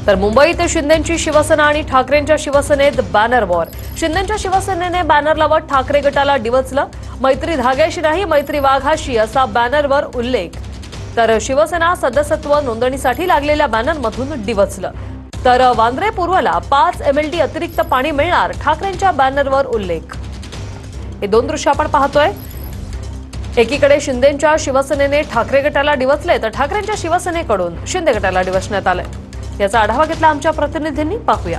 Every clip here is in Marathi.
तर मुंबईत शिंदेंची शिवसेना आणि ठाकरेंच्या शिवसेनेत बॅनर वॉर। शिंदेंच्या शिवसेनेने बॅनर लावत ठाकरे गटाला डिवचलं। मैत्री धाग्याशी नाही मैत्री वाघाशी असा बॅनरवर उल्लेख। तर शिवसेना सदस्यत्व नोंदणीसाठी लागलेल्या बॅनरमधून डिवचलं। तर वांद्रे पूर्वला 5 MLD अतिरिक्त पाणी मिळणार, ठाकरेंच्या बॅनरवर उल्लेख। हे दोन दृश्य आपण पाहतोय। एकीकडे शिंदेंच्या शिवसेनेने ठाकरे गटाला डिवचले, तर ठाकरेंच्या शिवसेनेकडून शिंदे गटाला डिवचण्यात आले। याचा आढावा घेतला आमच्या प्रतिनिधींनी, पाहूया।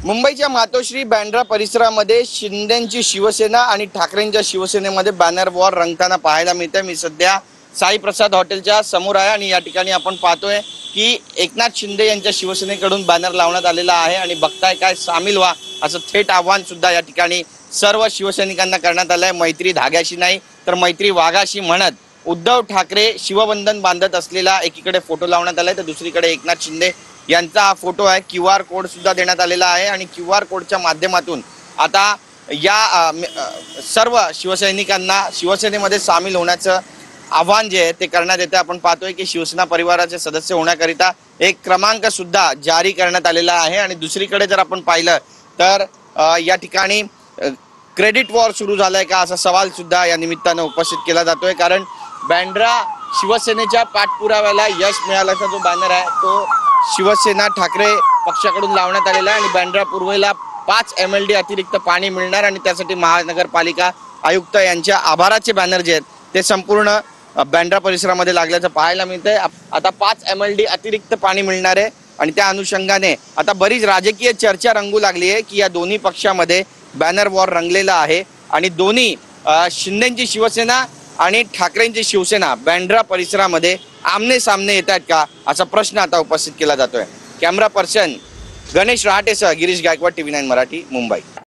मुंबईच्या मातोश्री बँड्रा परिसरामध्ये शिंदेंची शिवसेना आणि ठाकरेंच्या शिवसेनेमध्ये बॅनर वॉर रंगताना पाहायला मिळते। मी सध्या साई प्रसाद हॉटेलच्या समोर आहे आणि या ठिकाणी आपण पाहतोय की एकनाथ शिंदे यांच्या शिवसेनेकडून बॅनर लावण्यात आलेला आहे आणि बघताय काय सामील व्हा असं थेट आव्हान सुद्धा या ठिकाणी सर्व शिवसैनिकांना करण्यात आलंय। मैत्री धाग्याशी नाही तर मैत्री वाघाशी म्हणत उद्धव ठाकरे शिवबंधन बांधत असलेला एकीकडे फोटो लावण्यात आलाय, तर दुसरीकडे एकनाथ शिंदे यांचा हा फोटो आहे। QR कोड सुद्धा देण्यात आलेला आहे आणि QR कोडच्या माध्यमातून आता या सर्व शिवसैनिकांना शिवसेनेमध्ये सामील होण्याचं आव्हान जे आहे ते करण्यात येते। आपण पाहतोय की शिवसेना परिवाराचे सदस्य होण्याकरिता एक क्रमांक सुद्धा जारी करण्यात आलेला आहे आणि दुसरीकडे जर आपण पाहिलं तर या ठिकाणी क्रेडिट वॉर सुरू झालाय का असा सवाल सुद्धा या निमित्तानं उपस्थित केला जातोय। कारण बँड्रा शिवसेनेच्या पाठपुराव्याला यश मिळाल्याचा जो बॅनर आहे तो शिवसेना ठाकरे पक्षाकडून लावण्यात आलेला आहे आणि बँड्रा पूर्वेला 5 MLD अतिरिक्त पाणी मिळणार आणि त्यासाठी महानगरपालिका आयुक्त यांच्या आभाराचे बॅनर जे आहेत ते संपूर्ण बँड्रा परिसरामध्ये लागल्याचं पाहायला मिळतंय। आता 5 MLD अतिरिक्त पाणी मिळणार आहे आणि त्या अनुषंगाने आता बरीच राजकीय चर्चा रंगू लागली आहे की या दोन्ही पक्षामध्ये बॅनर वॉर रंगलेला आहे आणि दोन्ही शिंदेंची शिवसेना आणि ठाकरेंची शिवसेना बँड्रा परिसरामध्ये आमने सामने येतात का असा प्रश्न आता उपस्थित केला जातोय। कॅमेरा पर्सन गणेश रहाटेसह गिरीश गायकवाड, TV9 मराठी, मुंबई।